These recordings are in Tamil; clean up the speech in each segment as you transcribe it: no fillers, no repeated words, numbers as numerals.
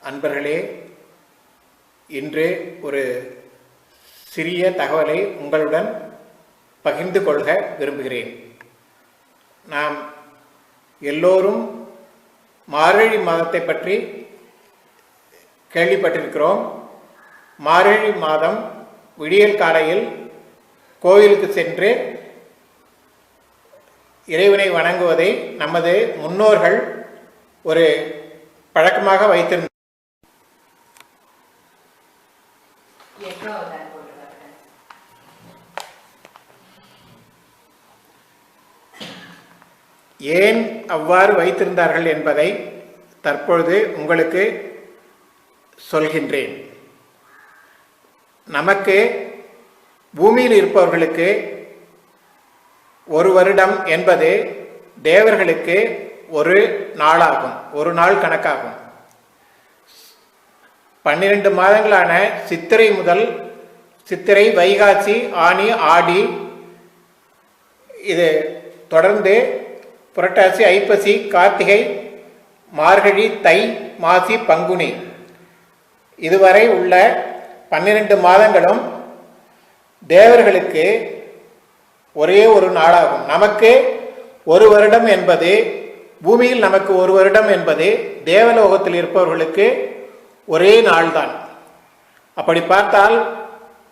அன்பர்களே, இன்று ஒரு சிறிய தகவலை உங்களுடன் பகிர்ந்து கொள்க விரும்புகிறேன். நாம் எல்லோரும் மார்கழி மாதத்தை பற்றி கேள்விப்பட்டிருக்கிறோம். மார்கழி மாதம் விடியல் காலையில் கோயிலுக்கு சென்று இறைவனை வணங்குவதை நமது முன்னோர்கள் ஒரு பழக்கமாக வைத்திருந்தார். ஏன் அவ்வாறு வைத்திருந்தார்கள் என்பதை தற்பொழுது உங்களுக்கு சொல்கின்றேன். நமக்கு பூமியில் இருப்பவர்களுக்கு ஒரு வருடம் என்பது தேவர்களுக்கு ஒரு நாளாகும், ஒரு நாள் கணக்காகும். 12 மாதங்களான சித்திரை முதல் சித்திரை, வைகாசி, ஆனி, ஆடி, இது தொடர்ந்து புரட்டாசி, ஐப்பசி, கார்த்திகை, மார்கழி, தை, மாசி, பங்குனி இதுவரை உள்ள 12 மாதங்களும் தேவர்களுக்கு ஒரே ஒரு நாளாகும். நமக்கு ஒரு வருடம் என்பது, பூமியில் நமக்கு ஒரு வருடம் என்பது தேவலோகத்தில் இருப்பவர்களுக்கு ஒரே நாள்தான். அப்படி பார்த்தால்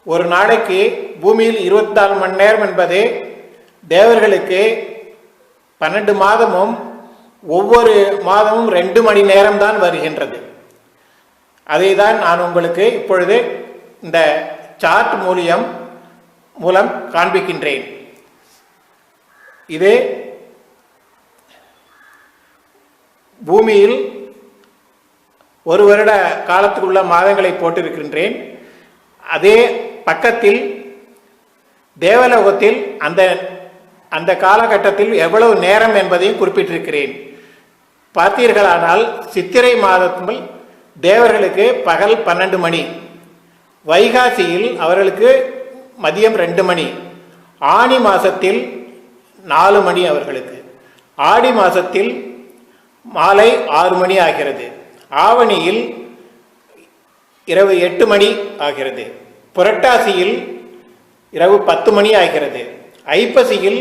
ஒரு நாளைக்கு பூமியில் 24 மணி நேரம் என்பது தேவர்களுக்கு 12 மாதமும் ஒவ்வொரு மாதமும் 2 மணி நேரம்தான் வருகின்றது. அதை தான் நான் உங்களுக்கு இப்பொழுது இந்த சார்ட் மூலம் காண்பிக்கின்றேன். இது பூமியில் ஒரு வருட காலத்துக்குள்ள மாதங்களை போட்டிருக்கின்றேன். அதே பக்கத்தில் தேவலோகத்தில் அந்த காலகட்டத்தில் எவ்வளவு நேரம் என்பதையும் குறிப்பிட்டிருக்கிறேன். பார்த்தீர்களானால் சித்திரை மாதத்தில் தேவர்களுக்கு பகல் 12 மணி, வைகாசியில் அவர்களுக்கு மதியம் 2 மணி, ஆனி மாசத்தில் 4 மணி அவர்களுக்கு, ஆடி மாசத்தில் மாலை 6 மணி ஆகிறது, ஆவணியில் இரவு 8 மணி ஆகிறது, புரட்டாசியில் இரவு 10 மணி ஆகிறது, ஐப்பசியில்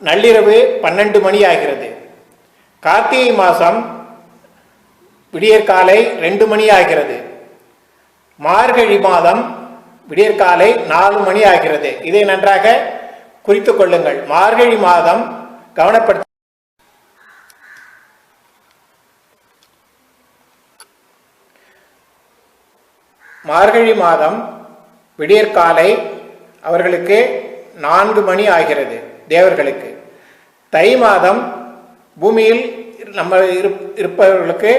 நள்ளிரவு 12 மணி ஆகிறது, கார்த்திகை மாதம் விடியற்காலை 2 மணி ஆகிறது, மார்கழி மாதம் விடியற்காலை 4 மணி ஆகிறது. இதை நன்றாக குறித்துக் கொள்ளுங்கள். மார்கழி மாதம் கவனப்படுத்த மார்கழி மாதம் விடியற்காலை அவர்களுக்கு 4 மணி ஆகிறது தேவர்களுக்கு. தை மாதம் பூமியில் நம்ம இருப்பவர்களுக்கு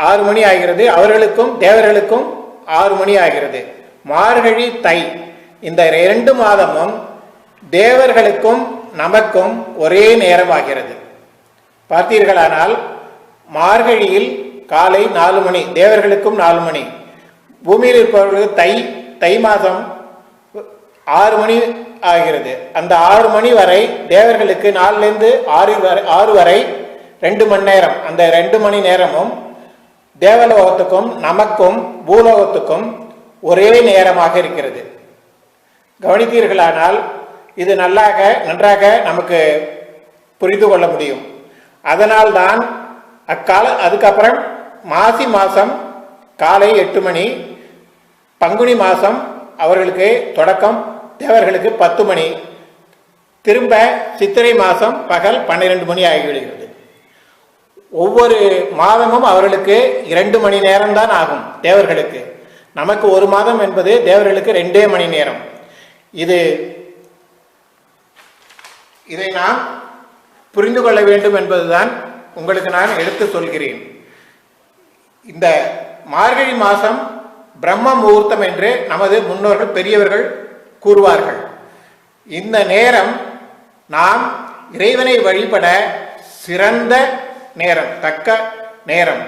6 மணி ஆகிறது, அவர்களுக்கும் தேவர்களுக்கும் 6 மணி ஆகிறது. மார்கழி, தை இந்த 2 மாதமும் தேவர்களுக்கும் நமக்கும் ஒரே நேரமாகிறது. பார்த்தீர்களானால் மார்கழியில் காலை 4 மணி, தேவர்களுக்கும் 4 மணி, பூமியில் இருப்பவர்களுக்கு தை மாதம் 6 மணி ஆகிறது. அந்த 6 மணி வரை தேவர்களுக்கு 4லிருந்து 6 வரை 2 மணி நேரம். அந்த 2 மணி நேரமும் தேவலோகத்துக்கும் நமக்கும் பூலோகத்துக்கும் ஒரே நேரமாக இருக்கிறது. கவனித்தீர்களானால் இது நன்றாக நமக்கு புரிந்து கொள்ள முடியும். அதனால்தான் அதுக்கப்புறம் மாசி மாதம் காலை 8 மணி, பங்குனி மாதம் அவர்களுக்கு தொடக்கம், தேவர்களுக்கு 10 மணி, திரும்ப சித்திரை மாதம் பகல் 12 மணி ஆகிவிடுகிறது. ஒவ்வொரு மாதமும் அவர்களுக்கு 2 மணி நேரம்தான் ஆகும் தேவர்களுக்கு. நமக்கு ஒரு மாதம் என்பது தேவர்களுக்கு 2 மணி நேரம். இதை நாம் புரிந்து கொள்ள வேண்டும் என்பதுதான் உங்களுக்கு நான் எடுத்து சொல்கிறேன். இந்த மார்கழி மாதம் பிரம்ம முகூர்த்தம் என்று நமது முன்னோர்கள் பெரியவர்கள் கூறுவார்கள். இந்த நேரம் நாம் இறைவனை வழிபட சிறந்த நேரம், தக்க நேரம்.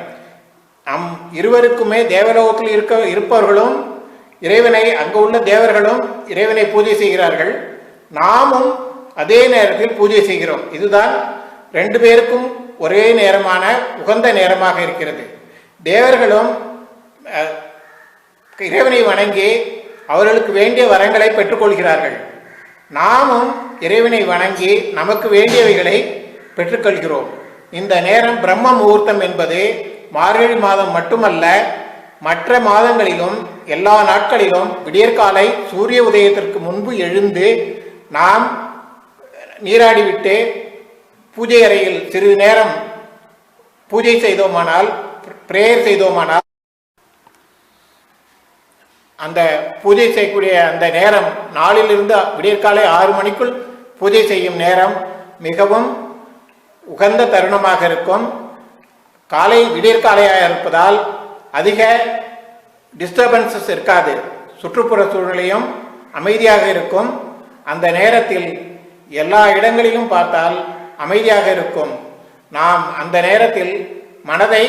நம் இருவருக்குமே தேவலோகத்தில் இருப்பவர்களும் இறைவனை, அங்கு உள்ள தேவர்களும் இறைவனை பூஜை செய்கிறார்கள், நாமும் அதே நேரத்தில் பூஜை செய்கிறோம். இதுதான் 2 பேருக்கும் ஒரே நேரமான உகந்த நேரமாக இருக்கிறது. தேவர்களும் இறைவனை வணங்கி அவர்களுக்கு வேண்டிய வரங்களை பெற்றுக்கொள்கிறார்கள். நாமும் இறைவனை வணங்கி நமக்கு வேண்டியவைகளை பெற்றுக்கொள்கிறோம். இந்த நேரம் பிரம்ம முகூர்த்தம் என்பது மார்கழி மாதம் மட்டுமல்ல, மற்ற மாதங்களிலும் எல்லா நாட்களிலும் விடியற்காலை சூரிய உதயத்திற்கு முன்பு எழுந்து நாம் நீராடிவிட்டு பூஜை அறையில் சிறிது நேரம் பூஜை செய்தோமானால், பிரேயர் செய்தோமானால், அந்த பூஜை செய்யக்கூடிய அந்த நேரம் நாளிலிருந்து விடியற்காலை 6 மணிக்குள் பூஜை செய்யும் நேரம் மிகவும் உகந்த தருணமாக இருக்கும். காலை விடியற்காலையாக இருப்பதால் அதிக டிஸ்டர்பன்சஸ் இருக்காது, சுற்றுப்புற சூழ்நிலையும் அமைதியாக இருக்கும். அந்த நேரத்தில் எல்லா இடங்களிலும் பார்த்தால் அமைதியாக இருக்கும். நாம் அந்த நேரத்தில் மனதை